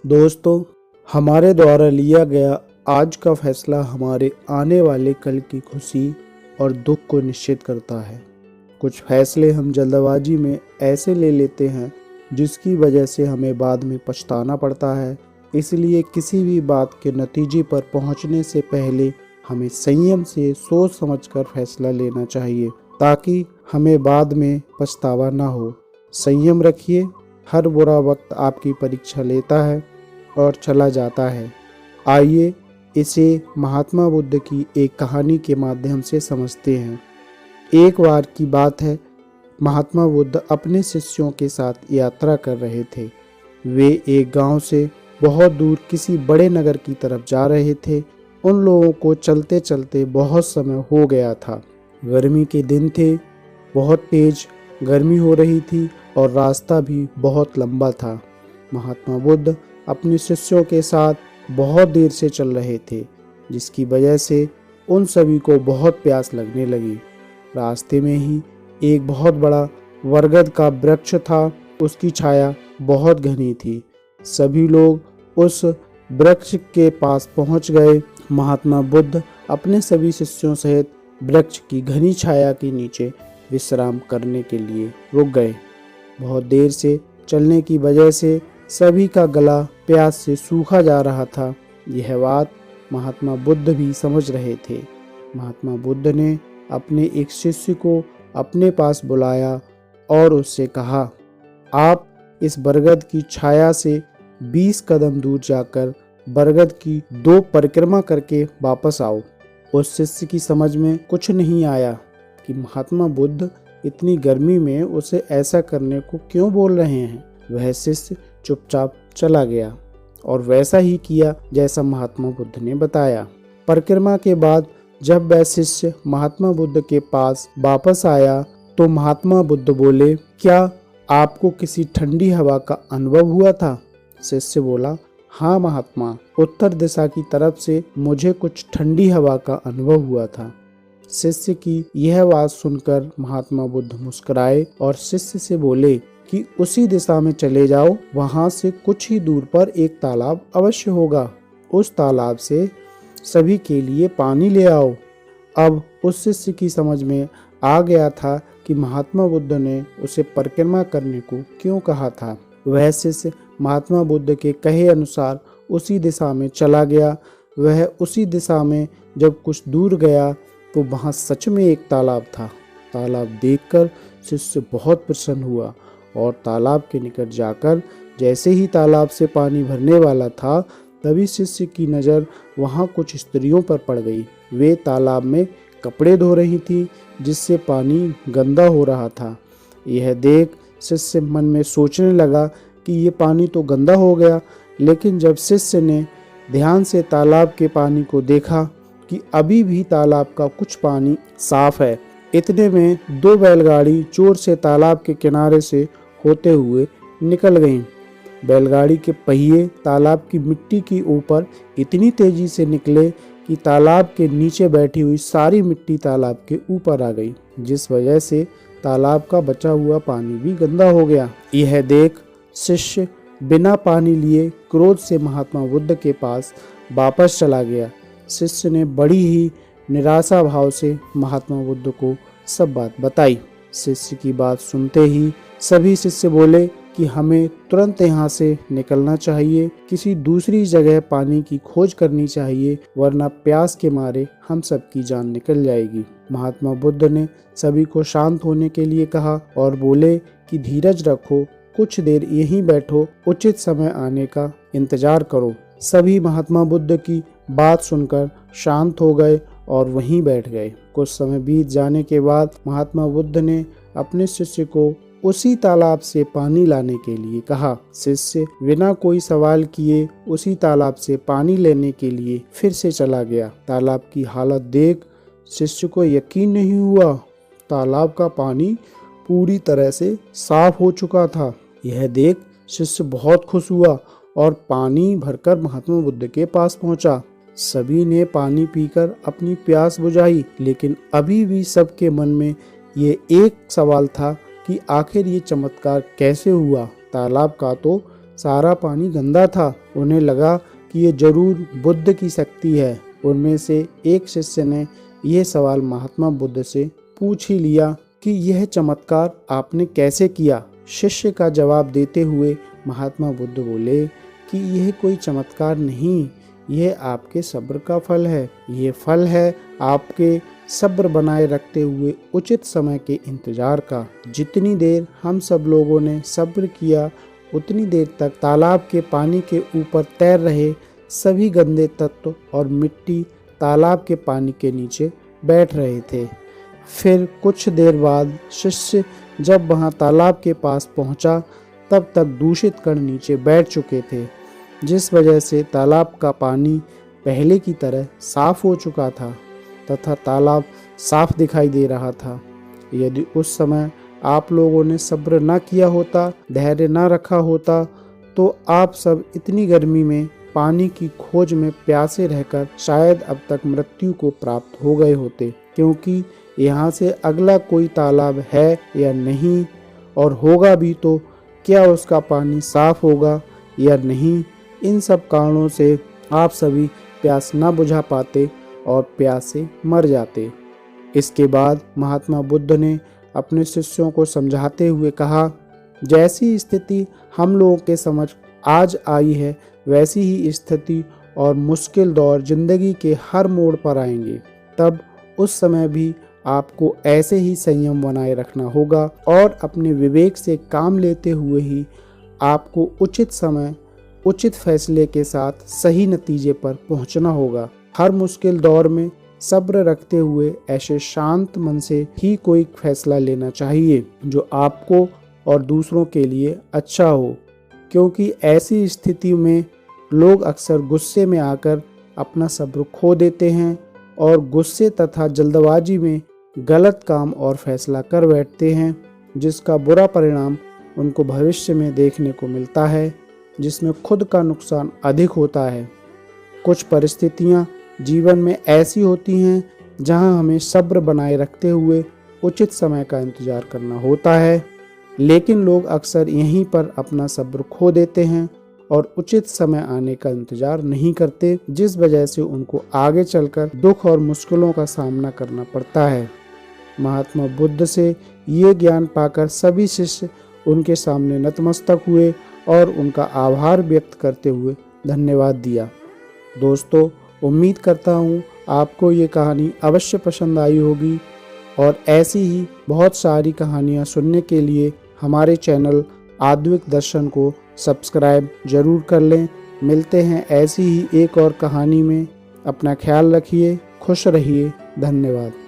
दोस्तों, हमारे द्वारा लिया गया आज का फैसला हमारे आने वाले कल की खुशी और दुख को निश्चित करता है। कुछ फैसले हम जल्दबाजी में ऐसे ले लेते हैं जिसकी वजह से हमें बाद में पछताना पड़ता है। इसलिए किसी भी बात के नतीजे पर पहुंचने से पहले हमें संयम से सोच समझकर फैसला लेना चाहिए ताकि हमें बाद में पछतावा ना हो। संयम रखिए। हर बुरा वक्त आपकी परीक्षा लेता है और चला जाता है। आइए इसे महात्मा बुद्ध की एक कहानी के माध्यम से समझते हैं। एक बार की बात है, महात्मा बुद्ध अपने शिष्यों के साथ यात्रा कर रहे थे। वे एक गांव से बहुत दूर किसी बड़े नगर की तरफ जा रहे थे। उन लोगों को चलते चलते बहुत समय हो गया था। गर्मी के दिन थे, बहुत तेज गर्मी हो रही थी और रास्ता भी बहुत लंबा था। महात्मा बुद्ध अपने शिष्यों के साथ बहुत देर से चल रहे थे, जिसकी वजह से उन सभी को बहुत प्यास लगने लगी। रास्ते में ही एक बहुत बड़ा बरगद का वृक्ष था। उसकी छाया बहुत घनी थी। सभी लोग उस वृक्ष के पास पहुंच गए। महात्मा बुद्ध अपने सभी शिष्यों सहित वृक्ष की घनी छाया के नीचे विश्राम करने के लिए रुक गए। बहुत देर से चलने की वजह से सभी का गला प्यास से सूखा जा रहा था। यह बात महात्मा बुद्ध भी समझ रहे थे। महात्मा बुद्ध ने अपने एक शिष्य को अपने पास बुलाया और उससे कहा, आप इस बरगद की छाया से 20 कदम दूर जाकर बरगद की 2 परिक्रमा करके वापस आओ। उस शिष्य की समझ में कुछ नहीं आया कि महात्मा बुद्ध इतनी गर्मी में उसे ऐसा करने को क्यों बोल रहे हैं। वह शिष्य चुपचाप चला गया और वैसा ही किया जैसा महात्मा बुद्ध ने बताया। परिक्रमा के बाद जब वह शिष्य महात्मा बुद्ध के पास वापस आया तो महात्मा बुद्ध बोले, क्या आपको किसी ठंडी हवा का अनुभव हुआ था? शिष्य बोला, हाँ महात्मा, उत्तर दिशा की तरफ से मुझे कुछ ठंडी हवा का अनुभव हुआ था। शिष्य की यह बात सुनकर महात्मा बुद्ध मुस्कुराए और शिष्य से बोले कि उसी दिशा में चले जाओ, वहां से कुछ ही दूर पर एक तालाब अवश्य होगा। उस तालाब से सभी के लिए पानी ले आओ। अब उस शिष्य की समझ में आ गया था कि महात्मा बुद्ध ने उसे परिक्रमा करने को क्यों कहा था। वह शिष्य महात्मा बुद्ध के कहे अनुसार उसी दिशा में चला गया। वह उसी दिशा में जब कुछ दूर गया तो वहाँ सच में एक तालाब था। तालाब देखकर शिष्य बहुत प्रसन्न हुआ और तालाब के निकट जाकर जैसे ही तालाब से पानी भरने वाला था, तभी शिष्य की नज़र वहाँ कुछ स्त्रियों पर पड़ गई। वे तालाब में कपड़े धो रही थी, जिससे पानी गंदा हो रहा था। यह देख शिष्य मन में सोचने लगा कि ये पानी तो गंदा हो गया। लेकिन जब शिष्य ने ध्यान से तालाब के पानी को देखा कि अभी भी तालाब का कुछ पानी साफ है, इतने में 2 बैलगाड़ी जोर से तालाब के किनारे से होते हुए निकल गईं। बैलगाड़ी के पहिए तालाब की मिट्टी के ऊपर इतनी तेजी से निकले कि तालाब के नीचे बैठी हुई सारी मिट्टी तालाब के ऊपर आ गई, जिस वजह से तालाब का बचा हुआ पानी भी गंदा हो गया। यह देख शिष्य बिना पानी लिए क्रोध से महात्मा बुद्ध के पास वापस चला गया। शिष्य ने बड़ी ही निराशा भाव से महात्मा बुद्ध को सब बात बताई। शिष्य की बात सुनते ही सभी शिष्य बोले कि हमें तुरंत यहाँ से निकलना चाहिए, किसी दूसरी जगह पानी की खोज करनी चाहिए, वरना प्यास के मारे हम सबकी जान निकल जाएगी। महात्मा बुद्ध ने सभी को शांत होने के लिए कहा और बोले कि धीरज रखो, कुछ देर यहीं बैठो, उचित समय आने का इंतजार करो। सभी महात्मा बुद्ध की बात सुनकर शांत हो गए और वहीं बैठ गए। कुछ समय बीत जाने के बाद महात्मा बुद्ध ने अपने शिष्य को उसी तालाब से पानी लाने के लिए कहा। शिष्य बिना कोई सवाल किए उसी तालाब से पानी लेने के लिए फिर से चला गया। तालाब की हालत देख शिष्य को यकीन नहीं हुआ। तालाब का पानी पूरी तरह से साफ हो चुका था। यह देख शिष्य बहुत खुश हुआ और पानी भरकर महात्मा बुद्ध के पास पहुंचा। सभी ने पानी पीकर अपनी प्यास बुझाई, लेकिन अभी भी सबके मन में ये एक सवाल था कि आखिर ये चमत्कार कैसे हुआ। तालाब का तो सारा पानी गंदा था। उन्हें लगा कि ये जरूर बुद्ध की शक्ति है। उनमें से एक शिष्य ने यह सवाल महात्मा बुद्ध से पूछ ही लिया कि यह चमत्कार आपने कैसे किया। शिष्य का जवाब देते हुए महात्मा बुद्ध बोले कि यह कोई चमत्कार नहीं, यह आपके सब्र का फल है। यह फल है आपके सब्र बनाए रखते हुए उचित समय के इंतजार का। जितनी देर हम सब लोगों ने सब्र किया, उतनी देर तक तालाब के पानी के ऊपर तैर रहे सभी गंदे तत्व और मिट्टी तालाब के पानी के नीचे बैठ रहे थे। फिर कुछ देर बाद शिष्य जब वहां तालाब के पास पहुंचा, तब तक दूषित कण नीचे बैठ चुके थे, जिस वजह से तालाब का पानी पहले की तरह साफ हो चुका था तथा तालाब साफ दिखाई दे रहा था। यदि उस समय आप लोगों ने सब्र न किया होता, धैर्य न रखा होता, तो आप सब इतनी गर्मी में पानी की खोज में प्यासे रहकर शायद अब तक मृत्यु को प्राप्त हो गए होते, क्योंकि यहाँ से अगला कोई तालाब है या नहीं, और होगा भी तो क्या उसका पानी साफ होगा या नहीं। इन सब कारणों से आप सभी प्यास न बुझा पाते और प्यास से मर जाते। इसके बाद महात्मा बुद्ध ने अपने शिष्यों को समझाते हुए कहा, जैसी स्थिति हम लोगों के समझ आज आई है, वैसी ही स्थिति और मुश्किल दौर जिंदगी के हर मोड़ पर आएंगे। तब उस समय भी आपको ऐसे ही संयम बनाए रखना होगा और अपने विवेक से काम लेते हुए ही आपको उचित समय उचित फैसले के साथ सही नतीजे पर पहुंचना होगा। हर मुश्किल दौर में सब्र रखते हुए ऐसे शांत मन से ही कोई फैसला लेना चाहिए जो आपको और दूसरों के लिए अच्छा हो, क्योंकि ऐसी स्थिति में लोग अक्सर गुस्से में आकर अपना सब्र खो देते हैं और गुस्से तथा जल्दबाजी में गलत काम और फैसला कर बैठते हैं, जिसका बुरा परिणाम उनको भविष्य में देखने को मिलता है, जिसमें खुद का नुकसान अधिक होता है। कुछ परिस्थितियां जीवन में ऐसी होती हैं जहां हमें सब्र बनाए रखते हुए उचित समय का इंतजार करना होता है, लेकिन लोग अक्सर यहीं पर अपना सब्र खो देते हैं और उचित समय आने का इंतजार नहीं करते, जिस वजह से उनको आगे चलकर दुख और मुश्किलों का सामना करना पड़ता है। महात्मा बुद्ध से ये ज्ञान पाकर सभी शिष्य उनके सामने नतमस्तक हुए और उनका आभार व्यक्त करते हुए धन्यवाद दिया। दोस्तों, उम्मीद करता हूँ आपको ये कहानी अवश्य पसंद आई होगी और ऐसी ही बहुत सारी कहानियाँ सुनने के लिए हमारे चैनल आद्विक दर्शन को सब्सक्राइब जरूर कर लें। मिलते हैं ऐसी ही एक और कहानी में। अपना ख्याल रखिए, खुश रहिए। धन्यवाद।